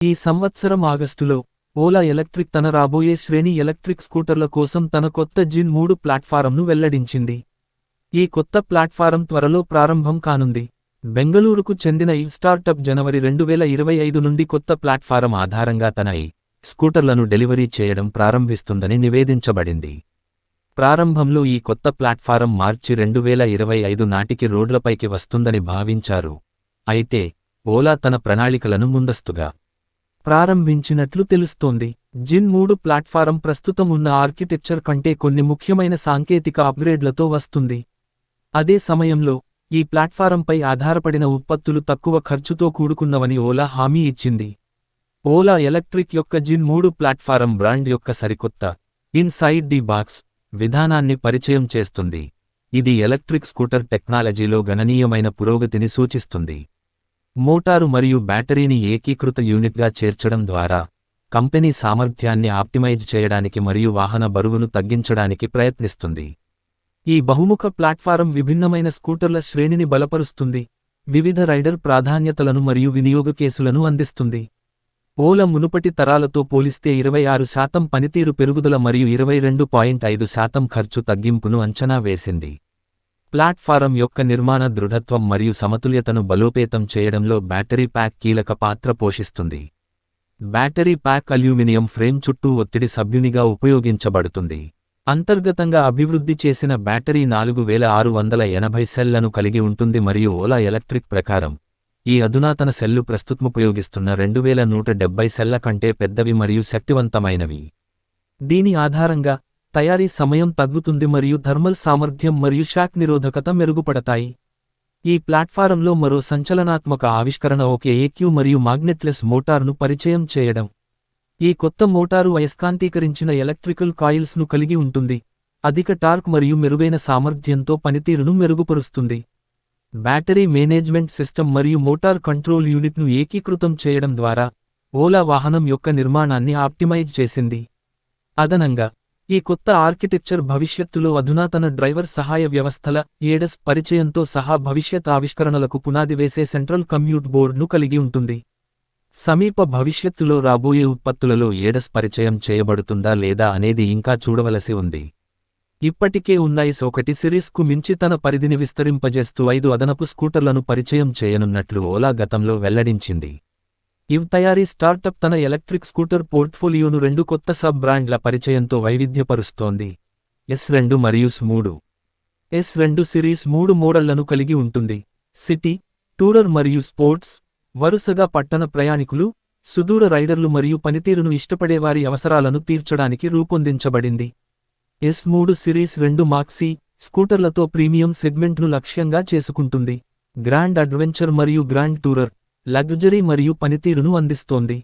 ఈ సంవత్సరం ఆగస్టులో ఓలా ఎలక్ట్రిక్ తన రాబోయే శ్రేణి ఎలక్ట్రిక్ స్కూటర్ల కోసం తన కొత్త జిన్ 3 ప్లాట్ఫారంను వెల్లడించింది. ఈ కొత్త ప్లాట్ఫారం త్వరలో ప్రారంభం కానుంది. బెంగళూరుకు చెందిన ఈ స్టార్టప్ జనవరి 2025 నుండి కొత్త ప్లాట్ఫారం ఆధారంగా తన స్కూటర్లను డెలివరీ చేయడం ప్రారంభిస్తుందని నివేదించబడింది. ప్రారంభంలో ఈ కొత్త ప్లాట్ఫారం మార్చి 2025 నాటికి రోడ్లపైకి వస్తుందని భావించారు. అయితే ఓలా తన ప్రణాళికలను ముందస్తుగా ప్రారంభించినట్లు తెలుస్తోంది. జిన్ 3 ప్లాట్ఫారం ప్రస్తుతం ఉన్న ఆర్కిటెక్చర్ కంటే కొన్ని ముఖ్యమైన సాంకేతిక అప్గ్రేడ్లతో వస్తుంది. అదే సమయంలో ఈ ప్లాట్ఫారంపై ఆధారపడిన ఉత్పత్తులు తక్కువ ఖర్చుతో కూడుకున్నవని ఓలా హామీ ఇచ్చింది. ఓలా ఎలక్ట్రిక్ యొక్క జిన్ 3 ప్లాట్ఫారం బ్రాండ్ యొక్క సరికొత్త ఇన్సైడ్ ది బాక్స్ విధానాన్ని పరిచయం చేస్తుంది. ఇది ఎలక్ట్రిక్ స్కూటర్ టెక్నాలజీలో గణనీయమైన పురోగతిని సూచిస్తుంది. మోటారు మరియు బ్యాటరీని ఏకీకృత యూనిట్గా చేర్చడం ద్వారా కంపెనీ సామర్థ్యాన్ని ఆప్టిమైజ్ చేయడానికి మరియు వాహన బరువును తగ్గించడానికి ప్రయత్నిస్తుంది. ఈ బహుముఖ ప్లాట్ఫారం విభిన్నమైన స్కూటర్ల శ్రేణిని బలపరుస్తుంది, వివిధ రైడర్ ప్రాధాన్యతలను మరియు వినియోగ కేసులను అందిస్తుంది. ఓలా మునుపటి తరాలతో పోలిస్తే 26% పనితీరు పెరుగుదల మరియు 22.5% ఖర్చు తగ్గింపును అంచనా వేసింది. ప్లాట్ఫారం యొక్క నిర్మాణ దృఢత్వం మరియు సమతుల్యతను బలోపేతం చేయడంలో బ్యాటరీ ప్యాక్ కీలక పాత్ర పోషిస్తుంది. బ్యాటరీ ప్యాక్ అల్యూమినియం ఫ్రేమ్ చుట్టూ ఒత్తిడి సభ్యునిగా ఉపయోగించబడుతుంది. అంతర్గతంగా అభివృద్ధి చేసిన బ్యాటరీ 4680 సెల్లను కలిగి ఉంటుంది మరియు ఓలా ఎలక్ట్రిక్ ప్రకారం ఈ అధునాతన సెల్లు ప్రస్తుతముపయోగిస్తున్న 2170 సెల్ల కంటే పెద్దవి మరియు శక్తివంతమైనవి. దీని ఆధారంగా తయారీ సమయం తగ్గుతుంది మరియు థర్మల్ సామర్థ్యం మరియు షాక్ నిరోధకత మెరుగుపడతాయి. ఈ ప్లాట్ఫారంలో మరో సంచలనాత్మక ఆవిష్కరణ ఒక ఏక్యూ మరియు మాగ్నెట్లెస్ మోటార్ను పరిచయం చేయడం. ఈ కొత్త మోటారు అయస్కాంతీకరించిన ఎలక్ట్రికల్ కాయిల్స్ను కలిగి ఉంటుంది, అధిక టార్క్ మరియు మెరుగైన సామర్థ్యంతో పనితీరును మెరుగుపరుస్తుంది. బ్యాటరీ మేనేజ్మెంట్ సిస్టమ్ మరియు మోటార్ కంట్రోల్ యూనిట్ను ఏకీకృతం చేయడం ద్వారా ఓలా వాహనం యొక్క నిర్మాణాన్ని ఆప్టిమైజ్ చేసింది. అదనంగా ఈ కొత్త ఆర్కిటెక్చర్ భవిష్యత్తులో అధునాతన డ్రైవర్ సహాయ వ్యవస్థల ADAS పరిచయంతో సహా భవిష్యత్ ఆవిష్కరణలకు పునాది వేసే సెంట్రల్ కంప్యూట్ బోర్డ్ను కలిగి ఉంటుంది. సమీప భవిష్యత్తులో రాబోయే ఉత్పత్తులలో ADAS పరిచయం చేయబడుతుందా లేదా అనేది ఇంకా చూడవలసి ఉంది. ఇప్పటికే ఉన్న S1 సిరీస్కు మించి తన పరిధిని విస్తరింపజేస్తూ 5 అదనపు స్కూటర్లను పరిచయం చేయనున్నట్లు ఓలా గతంలో వెల్లడించింది. ఇవ్ తయారీ స్టార్టప్ తన ఎలక్ట్రిక్ స్కూటర్ పోర్ట్ఫోలియోను 2 కొత్త సబ్ బ్రాండ్ల పరిచయంతో వైవిధ్యపరుస్తోంది. S2 మరియు S3. S2 సిరీస్ 3 మోడళ్లను కలిగి ఉంటుంది: సిటీ, టూరర్ మరియు స్పోర్ట్స్, వరుసగా పట్టణ ప్రయాణికులు, సుదూర రైడర్లు మరియు పనితీరును ఇష్టపడేవారి అవసరాలను తీర్చడానికి రూపొందించబడింది. S3 సిరీస్ 2 మాక్సీ స్కూటర్లతో ప్రీమియం సెగ్మెంట్ను లక్ష్యంగా చేసుకుంటుంది. గ్రాండ్ అడ్వెంచర్ మరియు గ్రాండ్ టూరర్ లగ్జరీ మరియు పనితీరును అందిస్తోంది.